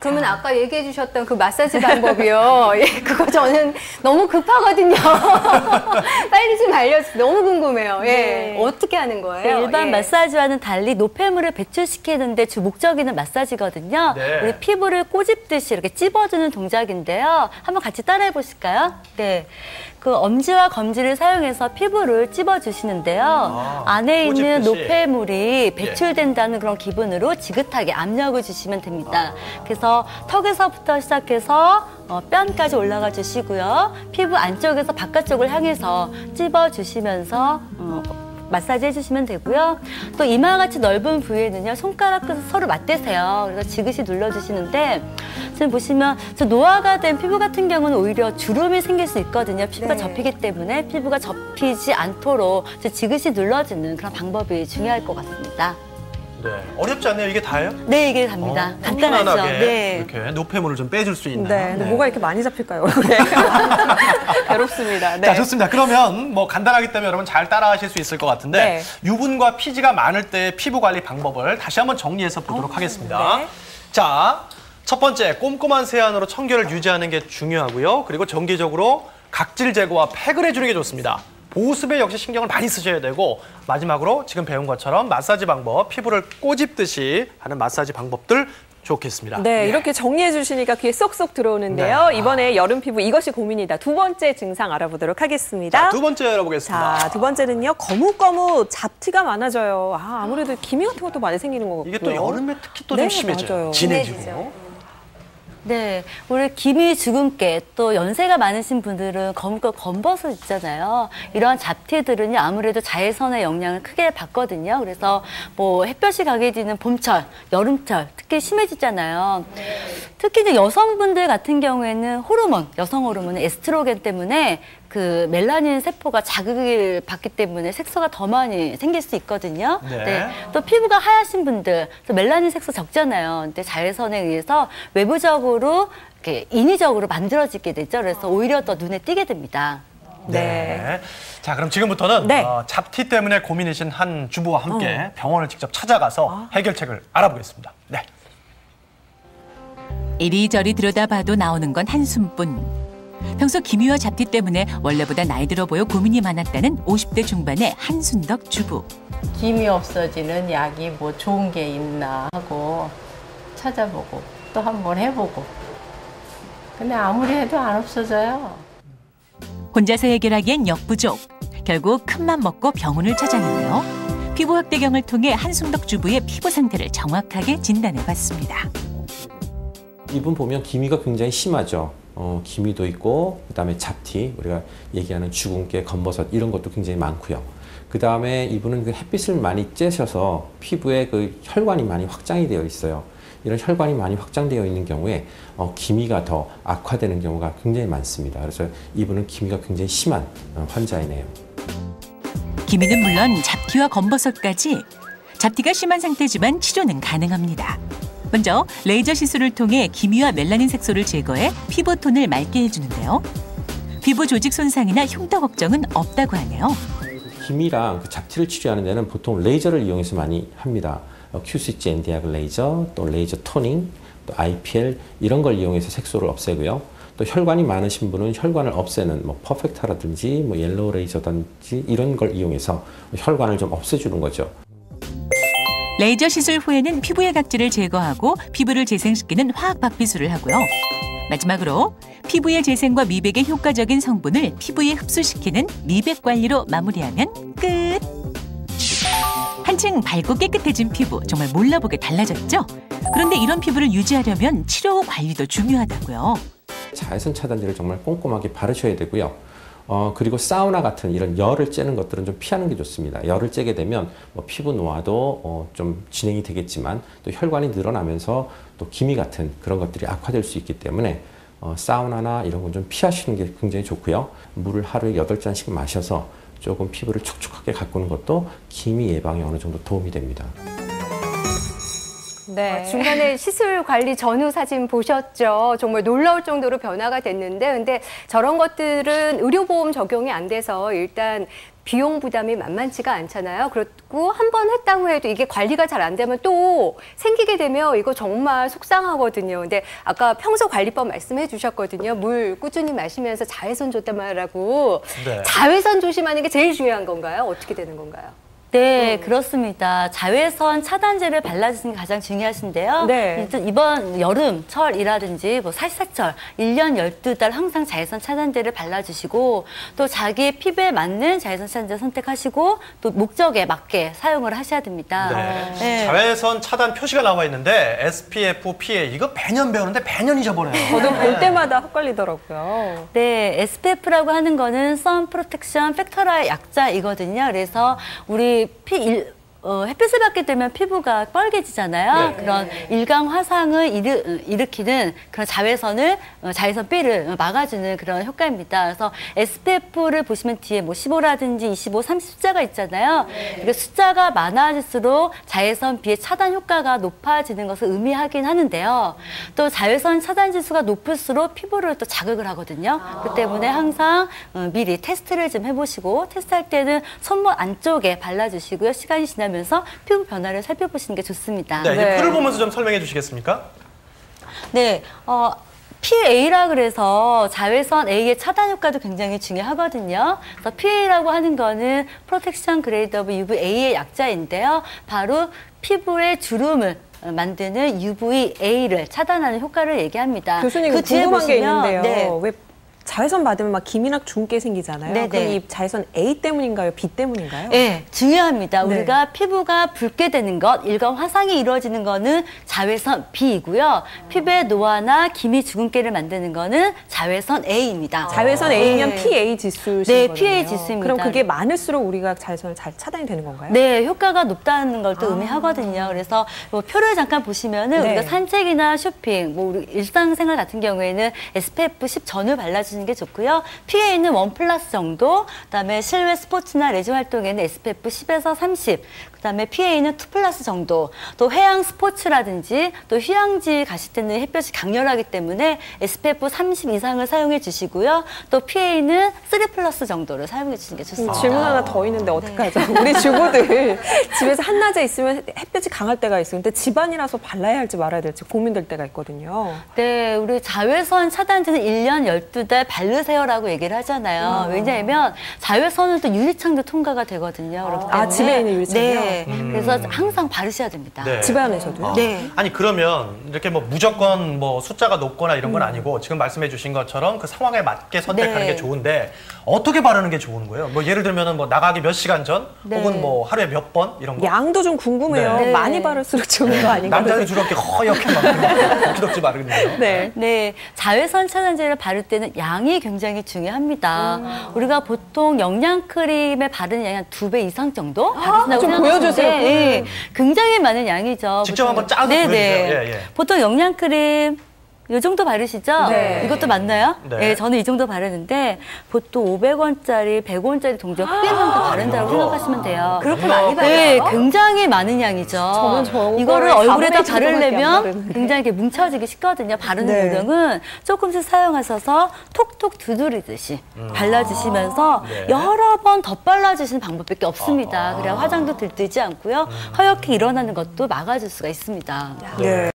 그러면 아까 얘기해 주셨던 그 마사지 방법이요. 예, 그거 저는 너무 급하거든요. 빨리 좀 알려주세요. 너무 궁금해요. 예, 네. 어떻게 하는 거예요? 일반 예. 마사지와는 달리 노폐물을 배출시키는데 주 목적이는 마사지거든요. 네. 우리 피부를 꼬집듯이 이렇게 찝어주는 동작인데요. 한번 같이 따라해 보실까요? 네. 그 엄지와 검지를 사용해서 피부를 찝어주시는데요. 안에 있는 꼬집듯이. 노폐물이 배출된다는 그런 기분으로 지긋하게 압력을 주시면 됩니다. 그래서 턱에서부터 시작해서 뺨까지 올라가 주시고요. 피부 안쪽에서 바깥쪽을 향해서 찝어주시면서 마사지 해주시면 되고요. 또 이마와 같이 넓은 부위에는요, 손가락 끝을 서로 맞대세요. 그래서 지그시 눌러주시는데, 지금 보시면 저 노화가 된 피부 같은 경우는 오히려 주름이 생길 수 있거든요. 피부가 네. 접히기 때문에 피부가 접히지 않도록 지그시 눌러주는 그런 방법이 중요할 것 같습니다. 네. 어렵지 않네요. 이게 다예요? 네, 이게 답니다. 간단하죠. 편안하게 네. 이렇게 노폐물을 좀 빼줄 수 있는. 네, 근데 뭐가 이렇게 많이 잡힐까요? 괴롭습니다. 네. 자, 좋습니다. 그러면 뭐 간단하기 때문에 여러분 잘 따라하실 수 있을 것 같은데 네. 유분과 피지가 많을 때 피부 관리 방법을 다시 한번 정리해서 보도록 하겠습니다. 네. 자, 첫 번째 꼼꼼한 세안으로 청결을 유지하는 게 중요하고요. 그리고 정기적으로 각질 제거와 팩을 해주는 게 좋습니다. 보습에 역시 신경을 많이 쓰셔야 되고 마지막으로 지금 배운 것처럼 마사지 방법, 피부를 꼬집듯이 하는 마사지 방법들 좋겠습니다. 네, 이렇게 정리해 주시니까 귀에 쏙쏙 들어오는데요. 네. 이번에 여름 피부 이것이 고민이다. 두 번째 증상 알아보도록 하겠습니다. 자, 두 번째 알아보겠습니다. 자, 두 번째는요. 거뭇거뭇 잡티가 많아져요. 아무래도 기미 같은 것도 많이 생기는 것 같고요. 이게 또 여름에 특히 또 네, 좀 심해져요. 맞아요. 진해지고. 네, 우리 기미, 주근깨, 또 연세가 많으신 분들은 검버섯 있잖아요. 이러한 잡티들은요, 아무래도 자외선의 영향을 크게 받거든요. 그래서 뭐 햇볕이 강해지는 봄철, 여름철 특히 심해지잖아요. 특히 이제 여성분들 같은 경우에는 호르몬, 여성 호르몬은 에스트로겐 때문에 그 멜라닌 세포가 자극을 받기 때문에 색소가 더 많이 생길 수 있거든요. 네. 또 피부가 하얗신 분들, 또 멜라닌 색소 적잖아요. 근데 자외선에 의해서 외부적으로 이렇게 인위적으로 만들어지게 되죠. 그래서 오히려 더 눈에 띄게 됩니다. 네. 자, 그럼 지금부터는 네. 잡티 때문에 고민이신 한 주부와 함께 병원을 직접 찾아가서 해결책을 알아보겠습니다. 네. 이리저리 들여다봐도 나오는 건 한숨뿐. 평소 기미와 잡티 때문에 원래보다 나이 들어 보여 고민이 많았다는 50대 중반의 한순덕 주부. 기미 없어지는 약이 뭐 좋은 게 있나 하고 찾아보고 또 한번 해보고. 근데 아무리 해도 안 없어져요. 혼자서 해결하기엔 역부족. 결국 큰맘 먹고 병원을 찾았는데요. 피부 확대경을 통해 한순덕 주부의 피부 상태를 정확하게 진단해봤습니다. 이분 보면 기미가 굉장히 심하죠. 기미도 있고 그다음에 잡티, 우리가 얘기하는 주근깨, 검버섯 이런 것도 굉장히 많고요. 그다음에 이분은 그 햇빛을 많이 쬐셔서 피부에 그 혈관이 많이 확장이 되어 있어요. 이런 혈관이 많이 확장되어 있는 경우에 기미가 더 악화되는 경우가 굉장히 많습니다. 그래서 이분은 기미가 굉장히 심한 환자이네요. 기미는 물론 잡티와 검버섯까지. 잡티가 심한 상태지만 치료는 가능합니다. 먼저 레이저 시술을 통해 기미와 멜라닌 색소를 제거해 피부 톤을 맑게 해주는데요. 피부 조직 손상이나 흉터 걱정은 없다고 하네요. 기미랑 그 잡티를 치료하는 데는 보통 레이저를 이용해서 많이 합니다. QCG 엔디아그 레이저, 또 레이저 토닝, 또 IPL 이런 걸 이용해서 색소를 없애고요. 또 혈관이 많으신 분은 혈관을 없애는 뭐 퍼펙타라든지 뭐 옐로우 레이저든지 이런 걸 이용해서 혈관을 좀 없애주는 거죠. 레이저 시술 후에는 피부의 각질을 제거하고 피부를 재생시키는 화학 박비술을 하고요. 마지막으로 피부의 재생과 미백의 효과적인 성분을 피부에 흡수시키는 미백 관리로 마무리하면 끝! 한층 밝고 깨끗해진 피부, 정말 몰라보게 달라졌죠? 그런데 이런 피부를 유지하려면 치료 후 관리도 중요하다고요. 자외선 차단제를 정말 꼼꼼하게 바르셔야 되고요. 그리고 사우나 같은 이런 열을 쬐는 것들은 좀 피하는 게 좋습니다. 열을 쬐게 되면 뭐 피부 노화도 좀 진행이 되겠지만 또 혈관이 늘어나면서 또 기미 같은 그런 것들이 악화될 수 있기 때문에 사우나나 이런 건 좀 피하시는 게 굉장히 좋고요. 물을 하루에 8잔씩 마셔서 조금 피부를 촉촉하게 가꾸는 것도 기미 예방에 어느 정도 도움이 됩니다. 네. 중간에 시술 관리 전후 사진 보셨죠? 정말 놀라울 정도로 변화가 됐는데, 근데 저런 것들은 의료보험 적용이 안 돼서 일단 비용 부담이 만만치가 않잖아요. 그리고 한 번 했다고 해도 이게 관리가 잘 안 되면 또 생기게 되면 이거 정말 속상하거든요. 근데 아까 평소 관리법 말씀해 주셨거든요. 물 꾸준히 마시면서 자외선 좋다말라고. 네. 자외선 조심하는 게 제일 중요한 건가요? 어떻게 되는 건가요? 네, 그렇습니다. 자외선 차단제를 발라주시는 게 가장 중요하신데요. 네. 일단 이번 여름철이라든지 뭐 살사철 1년 12달 항상 자외선 차단제를 발라주시고 또 자기 피부에 맞는 자외선 차단제 선택하시고 또 목적에 맞게 사용을 하셔야 됩니다. 네. 네. 자외선 차단 표시가 나와 있는데 SPF, PA 이거 매년 배우는데 매년 잊어버려요. 저도 볼 때마다 헷갈리더라고요. 네, SPF라고 하는 거는 선 프로텍션 팩터라의 약자이거든요. 그래서 우리 햇빛을 받게 되면 피부가 빨개지잖아요. 네. 그런 일광 화상을 일으키는 그런 자외선 B를 막아주는 그런 효과입니다. 그래서 SPF를 보시면 뒤에 뭐 15라든지 25, 30 숫자가 있잖아요. 그 숫자가 많아질수록 자외선 B의 차단 효과가 높아지는 것을 의미하긴 하는데요. 또 자외선 차단 지수가 높을수록 피부를 또 자극을 하거든요. 그 때문에 항상 미리 테스트를 좀 해보시고 테스트할 때는 손목 안쪽에 발라주시고요. 시간이 지나면서 피부 변화를 살펴보시는 게 좋습니다. 네, 이 네. 표를 보면서 좀 설명해 주시겠습니까? 네, PA라 그래서 자외선 A의 차단 효과도 굉장히 중요하거든요. 그래서 PA라고 하는 거는 프로텍션 그레이드 오브 UVA의 약자인데요. 바로 피부의 주름을 만드는 UVA를 차단하는 효과를 얘기합니다. 교수님, 그 뒤에 궁금한 게 보시면, 있는데요. 네. 왜 자외선 받으면 막 기미나 주근깨 생기잖아요. 네네. 그럼 이 자외선 A 때문인가요? B 때문인가요? 네, 중요합니다. 네. 우리가 피부가 붉게 되는 것, 일광 화상이 이루어지는 거는 자외선 B이고요. 피부의 노화나 기미 주근깨를 만드는 거는 자외선 A입니다. 자외선 A면 네. PA 지수신 네, 거네요. PA 지수입니다. 그럼 그게 많을수록 우리가 자외선을 잘 차단이 되는 건가요? 네, 효과가 높다는 걸 또 의미하거든요. 그래서 뭐 표를 잠깐 보시면은 네. 우리가 산책이나 쇼핑, 뭐 우리 일상생활 같은 경우에는 SPF 10 전후 발라주는 게 좋고요. PA는 1+ 정도, 그다음에 실외 스포츠나 레저 활동에는 SPF 10에서 30, 그다음에 PA는 2+ 정도, 또 해양 스포츠라든지 또 휴양지 가실 때는 햇볕이 강렬하기 때문에 SPF 30 이상을 사용해 주시고요. 또 PA는 3+ 정도를 사용해 주시는 게 좋습니다. 질문 하나 더 있는데 어떡하죠? 우리 주부들 집에서 한낮에 있으면 햇볕이 강할 때가 있어요. 근데 집안이라서 발라야 할지 말아야 될지 고민될 때가 있거든요. 네, 우리 자외선 차단제는 1년 12달 바르세요라고 얘기를 하잖아요. 왜냐하면 자외선은 또 유리창도 통과가 되거든요. 그렇기 때문에. 집에 있는 유리창이요? 네, 그래서 항상 바르셔야 됩니다. 네. 집안에서도요? 네. 아니 그러면 이렇게 뭐 무조건 뭐 숫자가 높거나 이런 건 아니고 지금 말씀해 주신 것처럼 그 상황에 맞게 선택하는 네. 게 좋은데 어떻게 바르는 게 좋은 거예요? 뭐 예를 들면은 뭐 나가기 몇 시간 전 네. 혹은 뭐 하루에 몇 번 이런 거. 양도 좀 궁금해요. 네. 많이 바를수록 좋은 거 아닌가요? 남자는 주로 이렇게 허옇게 막 덕지덕지 바르거든요. 네. 네, 자외선 차단제를 바를 때는 양이 굉장히 중요합니다. 우리가 보통 영양크림에 바르는 양이 한 2배 이상 정도 바르신다고 좀 생각하시는데, 보여주세요. 네, 굉장히 많은 양이죠. 직접 보통. 한번 짜서 네, 보여주세요. 네. 예, 예. 보통 영양크림 이 정도 바르시죠? 네. 이것도 맞나요? 네. 네. 저는 이 정도 바르는데 보통 500원짜리, 100원짜리 동전 크게 만큼 바른다고 생각하시면 돼요. 그렇게 많이 발라요? 네, 굉장히 많은 양이죠. 저는 저거를 이거를 4분의 얼굴에다 1 정도밖에 안 바르려면 바르는데. 굉장히 이렇게 뭉쳐지기 쉽거든요. 바르는 네. 요령은 조금씩 사용하셔서 톡톡 두드리듯이 발라주시면서 네. 여러 번 덧발라주시는 방법밖에 없습니다. 그래야 화장도 들뜨지 않고요. 허옇게 일어나는 것도 막아줄 수가 있습니다. 네.